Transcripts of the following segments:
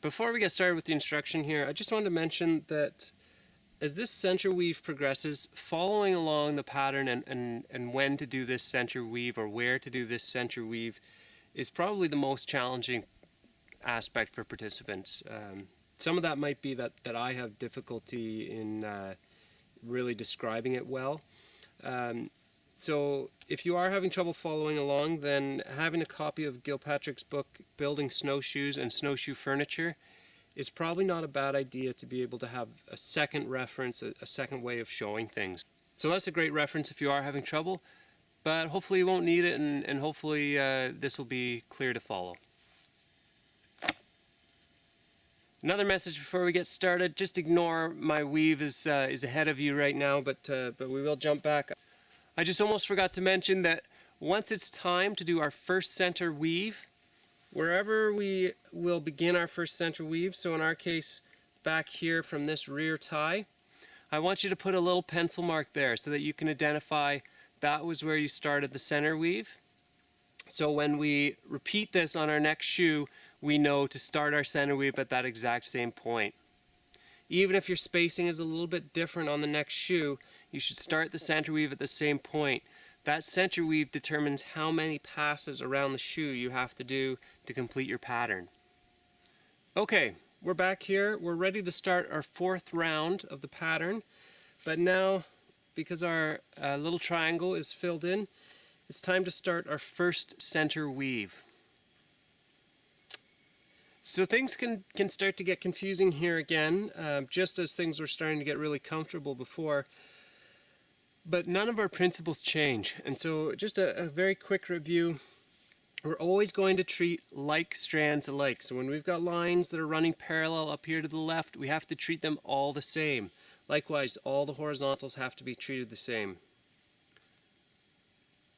Before we get started with the instruction here, I just wanted to mention that as this center weave progresses, following along the pattern and when to do this center weave or where to do this center weave is probably the most challenging aspect for participants. Some of that might be that I have difficulty in really describing it well. So if you are having trouble following along, then having a copy of Gilpatrick's book, Building Snowshoes and Snowshoe Furniture, is probably not a bad idea to be able to have a second reference, a second way of showing things. So that's a great reference if you are having trouble, but hopefully you won't need it, and hopefully this will be clear to follow. Another message before we get started: just ignore my weave is ahead of you right now, but we will jump back. I just almost forgot to mention that once it's time to do our first center weave, wherever we will begin our first center weave, so in our case back here from this rear tie, I want you to put a little pencil mark there so that you can identify that was where you started the center weave. So when we repeat this on our next shoe, we know to start our center weave at that exact same point. Even if your spacing is a little bit different on the next shoe, you should start the center weave at the same point. That center weave determines how many passes around the shoe you have to do to complete your pattern. Okay, we're back here. We're ready to start our fourth round of the pattern. But now, because our little triangle is filled in, it's time to start our first center weave. So things can start to get confusing here again, just as things were starting to get really comfortable before. But none of our principles change. And so just a very quick review. We're always going to treat like strands alike. So when we've got lines that are running parallel up here to the left, we have to treat them all the same. Likewise, all the horizontals have to be treated the same.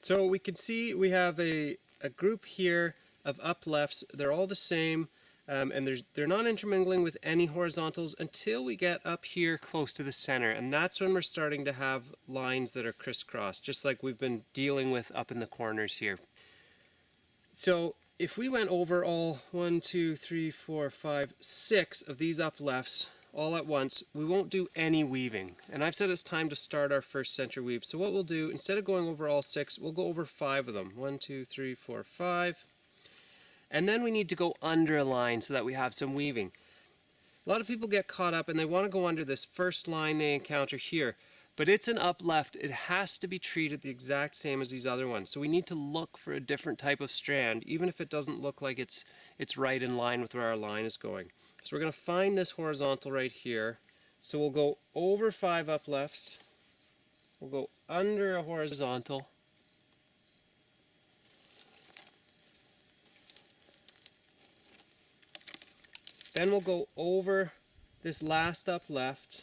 So we can see we have a group here of up lefts. They're all the same. And they're not intermingling with any horizontals until we get up here close to the center, and that's when we're starting to have lines that are crisscrossed, just like we've been dealing with up in the corners here. So if we went over all 1, 2, 3, 4, 5, 6 of these up lefts all at once, we won't do any weaving. And I've said it's time to start our first center weave. So what we'll do, instead of going over all 6, we'll go over 5 of them. 1, 2, 3, 4, 5. And then we need to go under a line so that we have some weaving. A lot of people get caught up and they want to go under this first line they encounter here, but it's an up left. It has to be treated the exact same as these other ones. So we need to look for a different type of strand, even if it doesn't look like it's right in line with where our line is going. So we're going to find this horizontal right here. So we'll go over 5 up lefts. We'll go under a horizontal. Then we'll go over this last up left,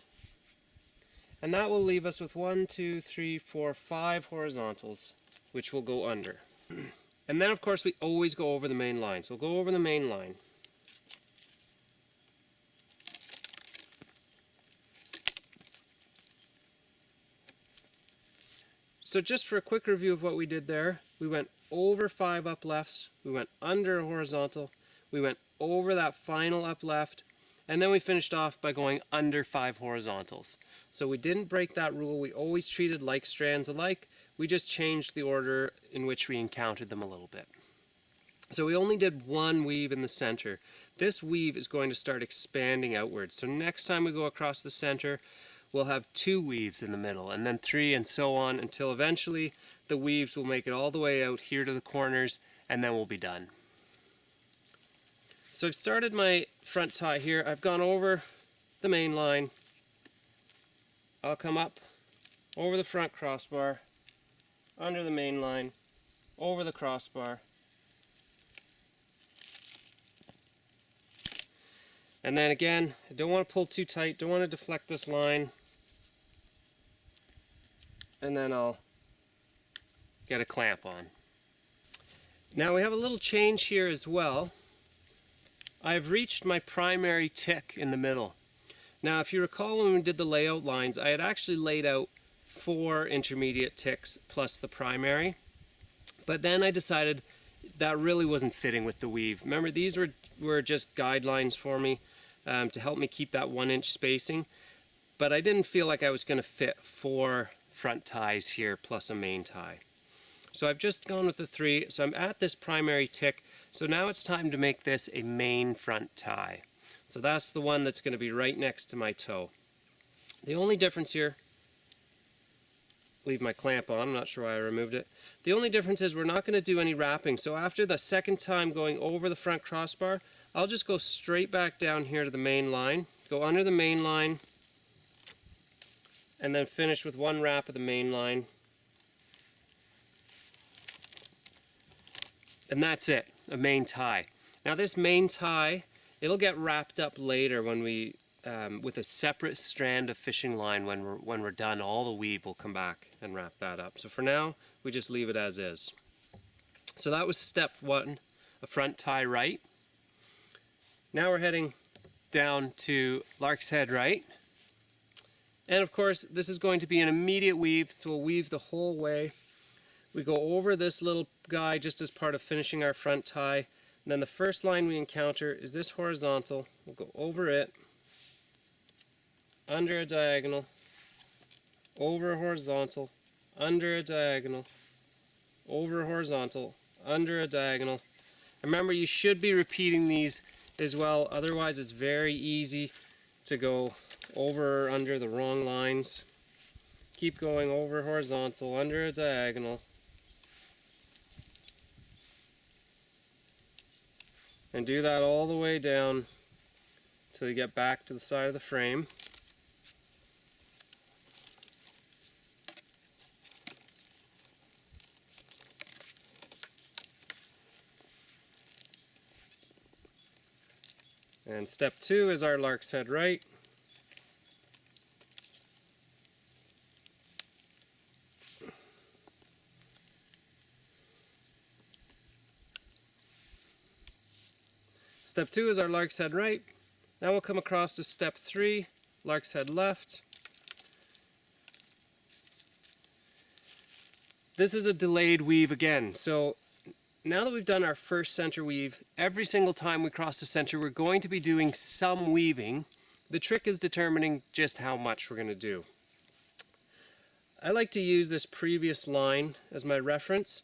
and that will leave us with 1, 2, 3, 4, 5 horizontals, which will go under. And then of course we always go over the main line, so we'll go over the main line. So just for a quick review of what we did there, we went over 5 up lefts, we went under a horizontal, we went over that final up left, and then we finished off by going under 5 horizontals. So we didn't break that rule. We always treated like strands alike. We just changed the order in which we encountered them a little bit. So we only did one weave in the center. This weave is going to start expanding outwards. So next time we go across the center, we'll have 2 weaves in the middle, and then 3, and so on, until eventually the weaves will make it all the way out here to the corners, and then we'll be done. So I've started my front tie here. I've gone over the main line. I'll come up over the front crossbar, under the main line, over the crossbar. And then again, I don't want to pull too tight, don't want to deflect this line. And then I'll get a clamp on. Now we have a little change here as well. I've reached my primary tick in the middle. Now if you recall when we did the layout lines, I had actually laid out 4 intermediate ticks plus the primary. But then I decided that really wasn't fitting with the weave. Remember, these were were just guidelines for me to help me keep that 1-inch spacing. But I didn't feel like I was going to fit 4 front ties here plus a main tie. So I've just gone with the 3. So I'm at this primary tick. So now it's time to make this a main front tie. So that's the one that's going to be right next to my toe. The only difference here, leave my clamp on, I'm not sure why I removed it. The only difference is we're not going to do any wrapping. So after the second time going over the front crossbar, I'll just go straight back down here to the main line, go under the main line, and then finish with 1 wrap of the main line. And that's it, a main tie. Now this main tie, it'll get wrapped up later when we, with a separate strand of fishing line when we're done. All the weave will come back and wrap that up. So for now, we just leave it as is. So that was step 1, a front tie right. Now we're heading down to Lark's Head right. And of course, this is going to be an immediate weave, so we'll weave the whole way. We go over this little guy just as part of finishing our front tie. And then the first line we encounter is this horizontal. We'll go over it, under a diagonal, over a horizontal, under a diagonal, over a horizontal, under a diagonal. Remember, you should be repeating these as well, otherwise it's very easy to go over or under the wrong lines. Keep going over horizontal, under a diagonal, and do that all the way down till you get back to the side of the frame. And step 2 is our Lark's Head right. Step 2 is our Lark's Head right. Now we'll come across to step 3, Lark's Head left. This is a delayed weave again. So now that we've done our first center weave, every single time we cross the center we're going to be doing some weaving. The trick is determining just how much we're going to do. I like to use this previous line as my reference.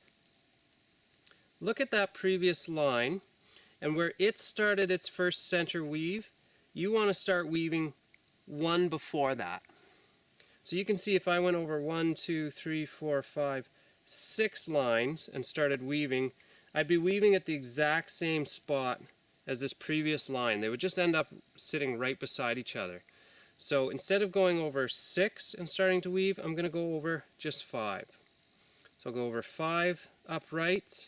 Look at that previous line, and where it started its first center weave, you want to start weaving 1 before that. So you can see if I went over 1, 2, 3, 4, 5, 6 lines and started weaving, I'd be weaving at the exact same spot as this previous line. They would just end up sitting right beside each other. So instead of going over 6 and starting to weave, I'm going to go over just 5. So I'll go over 5 upright,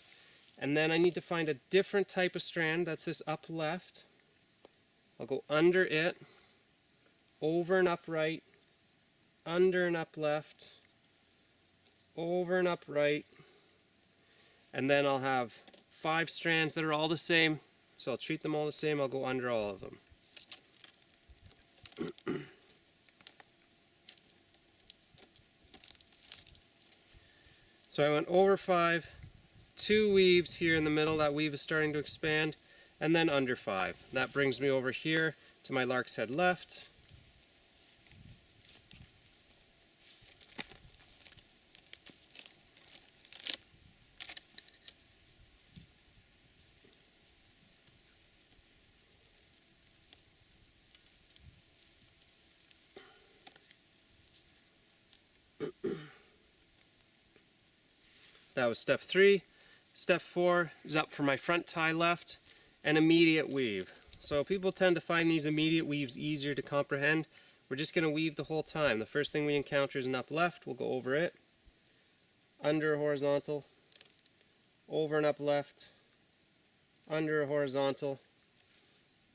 and then I need to find a different type of strand. That's this up left. I'll go under it, over and upright, under and up left, over and upright, and then I'll have 5 strands that are all the same. So I'll treat them all the same. I'll go under all of them. So I went over 5, 2 weaves here in the middle. That weave is starting to expand, and then under 5. That brings me over here to my Lark's Head left. That was step 3. Step 4 is up for my front tie left, and immediate weave. So people tend to find these immediate weaves easier to comprehend. We're just going to weave the whole time. The first thing we encounter is an up left. We'll go over it, under a horizontal, over and up left, under a horizontal,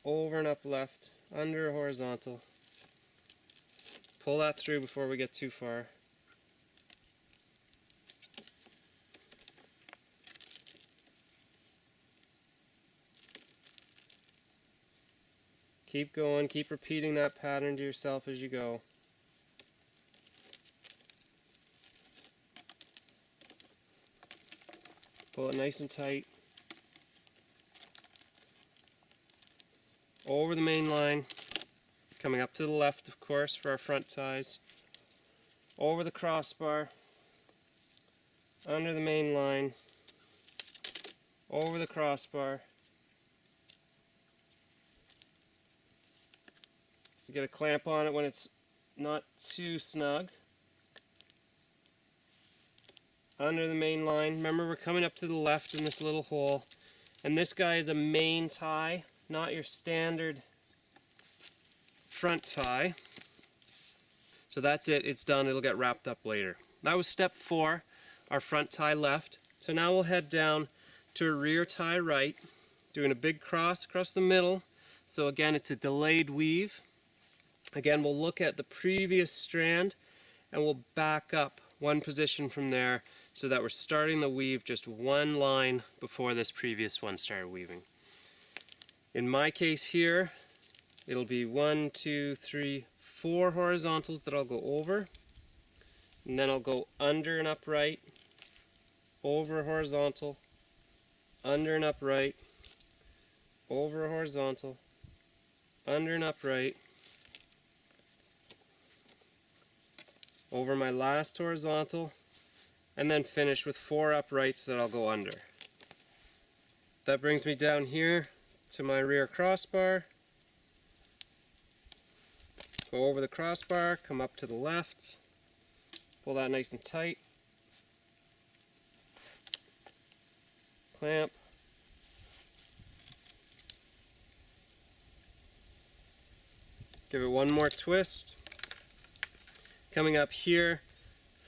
over and up left, under a horizontal. Pull that through before we get too far. Keep going, keep repeating that pattern to yourself as you go. Pull it nice and tight. over the main line, coming up to the left, of course, for our front ties, over the crossbar, under the main line, over the crossbar. You get a clamp on it when it's not too snug. Under the main line. Remember, we're coming up to the left in this little hole. And this guy is a main tie, not your standard front tie. So that's it, it's done, it'll get wrapped up later. That was step 4, our front tie left. So now we'll head down to a rear tie right, doing a big cross across the middle. So again, it's a delayed weave. Again, we'll look at the previous strand and we'll back up one position from there so that we're starting the weave just one line before this previous one started weaving. In my case here, it'll be 1, 2, 3, 4 horizontals that I'll go over, and then I'll go under and upright, over a horizontal, under and upright, over a horizontal, under and upright, over my last horizontal, and then finish with 4 uprights that I'll go under. That brings me down here to my rear crossbar. Go over the crossbar, come up to the left, pull that nice and tight, clamp, give it one more twist. Coming up here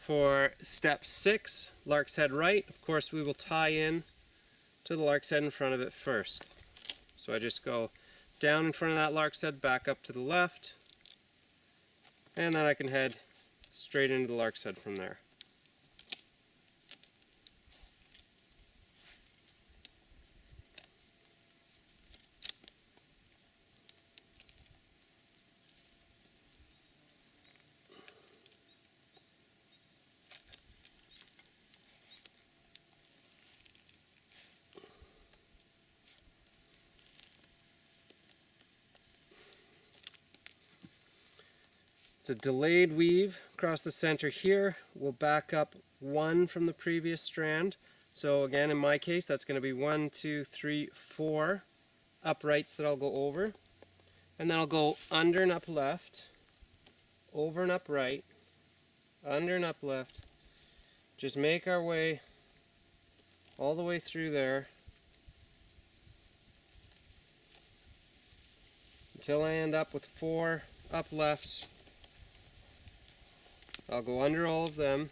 for step 6, lark's head right. Of course, we will tie in to the lark's head in front of it first. So I just go down in front of that lark's head, back up to the left, and then I can head straight into the lark's head from there. It's a delayed weave across the center here. We'll back up 1 from the previous strand. So again, in my case, that's going to be 1, 2, 3, 4 uprights that I'll go over. And then I'll go under and up left, over and up right, under and up left. Just make our way all the way through there until I end up with 4 up lefts. I'll go under all of them.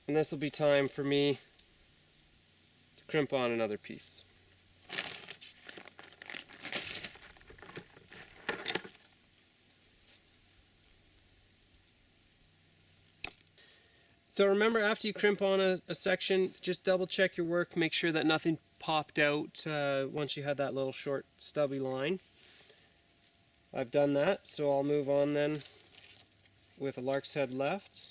And this will be time for me to crimp on another piece. So remember, after you crimp on a section, just double check your work, make sure that nothing popped out once you had that little short stubby line. I've done that, so I'll move on then with a lark's head left.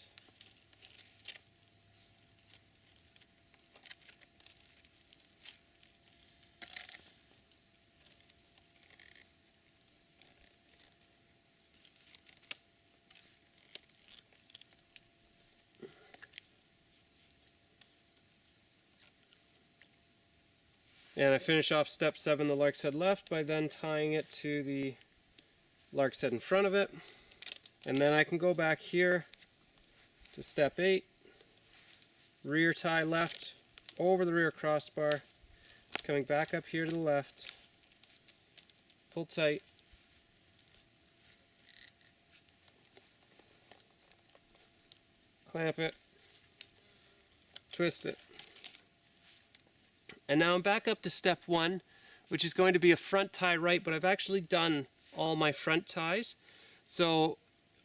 And I finish off step 7, the lark's head left, by then tying it to the lark's head in front of it. And then I can go back here to step 8, rear tie left, over the rear crossbar, coming back up here to the left, pull tight, clamp it, twist it. And now I'm back up to step 1, which is going to be a front tie right, but I've actually done all my front ties. So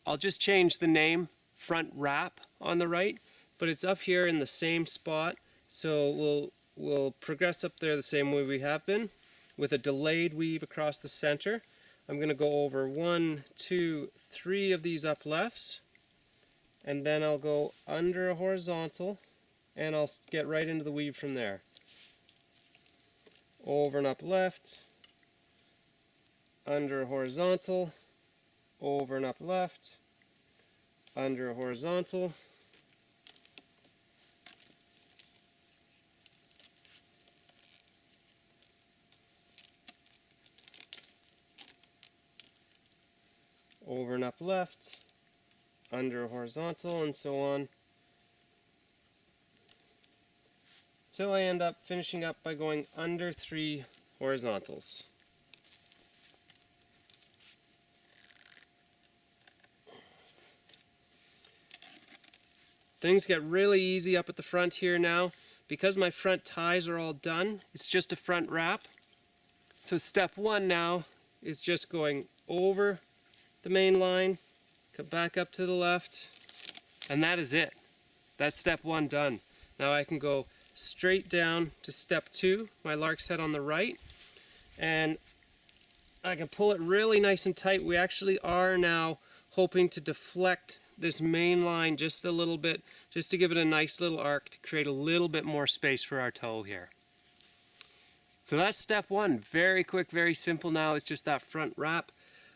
I'll just change the name, front wrap on the right, but it's up here in the same spot. So we'll progress up there the same way we have been, with a delayed weave across the center. I'm going to go over 1, 2, 3 of these up lefts, and then I'll go under a horizontal, and I'll get right into the weave from there. Over and up left, under a horizontal, over and up left, under a horizontal, over and up left, under a horizontal, and so on, till I end up finishing up by going under 3 horizontals. Things get really easy up at the front here now. Because my front ties are all done, it's just a front wrap. So step 1 now is just going over the main line, come back up to the left, and that is it. That's step 1 done. Now I can go straight down to step 2, my lark's head on the right, and I can pull it really nice and tight. We actually are now hoping to deflect this main line just a little bit, just to give it a nice little arc to create a little bit more space for our toe here. So that's step 1. Very quick, very simple now. It's just that front wrap.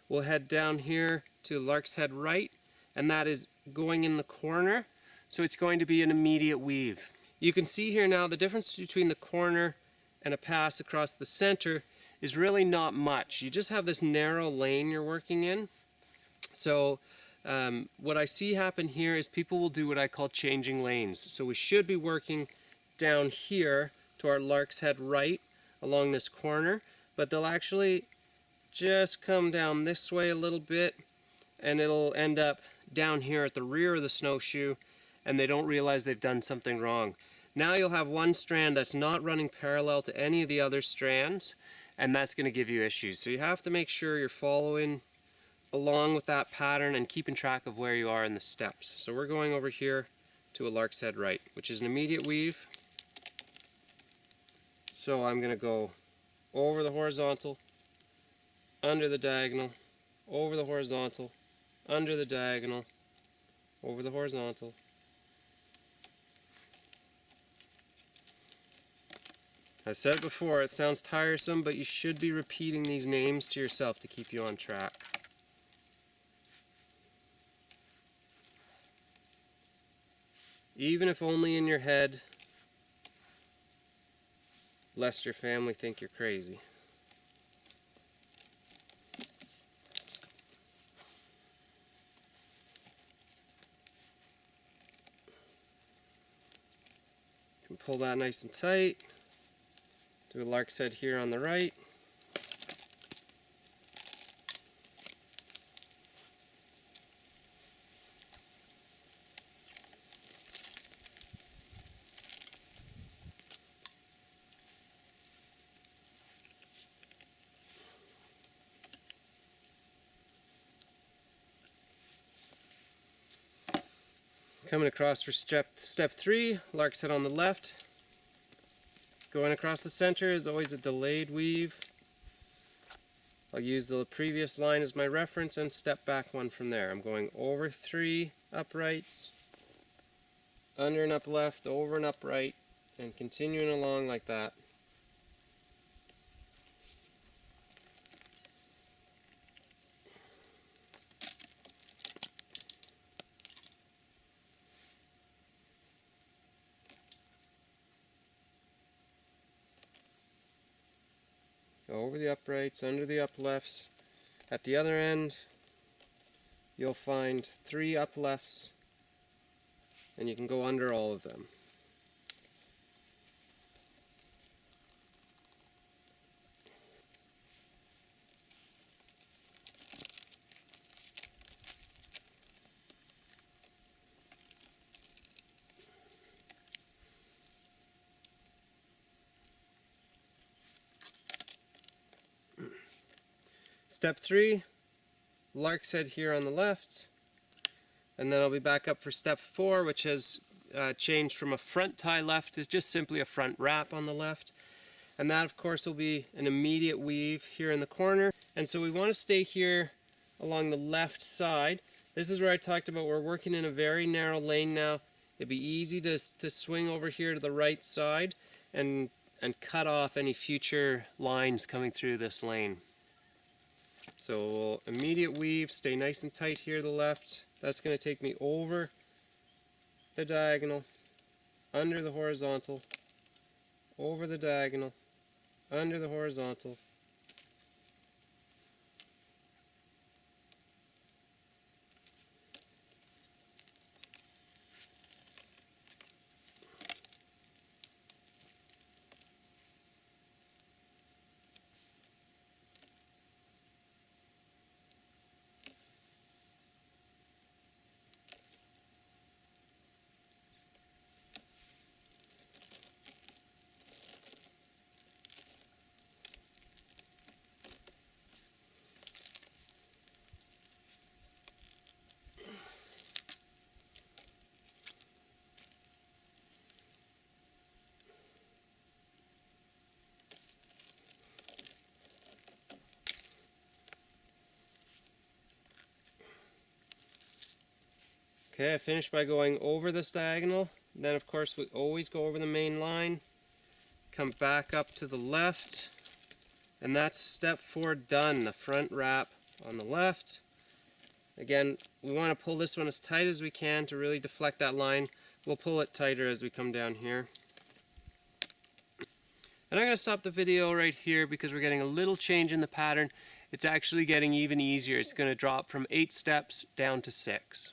We'll head down here to lark's head right, and that is going in the corner. So it's going to be an immediate weave. You can see here now the difference between the corner and a pass across the center is really not much. You just have this narrow lane you're working in. So what I see happen here is people will do what I call changing lanes. So we should be working down here to our lark's head right along this corner, but they'll actually just come down this way a little bit, and it'll end up down here at the rear of the snowshoe, and they don't realize they've done something wrong. Now you'll have one strand that's not running parallel to any of the other strands, and that's going to give you issues. So you have to make sure you're following along with that pattern and keeping track of where you are in the steps. So we're going over here to a lark's head right, which is an immediate weave. So I'm going to go over the horizontal, under the diagonal, over the horizontal, under the diagonal, over the horizontal. I've said it before, it sounds tiresome, but you should be repeating these names to yourself to keep you on track. Even if only in your head, lest your family think you're crazy. You can pull that nice and tight. Do a lark's head here on the right. Coming across for step 3, lark's head on the left. Going across the center is always a delayed weave. I'll use the previous line as my reference and step back 1 from there. I'm going over 3 uprights, under and up left, over and up right, and continuing along like that. Over the uprights, under the up lefts. At the other end, you'll find 3 up lefts, and you can go under all of them. Step 3, lark's head here on the left, and then I'll be back up for step 4, which has changed from a front tie left to just simply a front wrap on the left. And that, of course, will be an immediate weave here in the corner. And so we want to stay here along the left side. This is where I talked about we're working in a very narrow lane now. It'd be easy to swing over here to the right side and cut off any future lines coming through this lane. So we'll immediate weave, stay nice and tight here to the left. That's going to take me over the diagonal, under the horizontal, over the diagonal, under the horizontal. Okay, I finished by going over this diagonal. Then of course we always go over the main line, come back up to the left, and that's step 4 done, the front wrap on the left. Again, we want to pull this one as tight as we can to really deflect that line. We'll pull it tighter as we come down here. And I'm going to stop the video right here because we're getting a little change in the pattern. It's actually getting even easier. It's going to drop from 8 steps down to 6.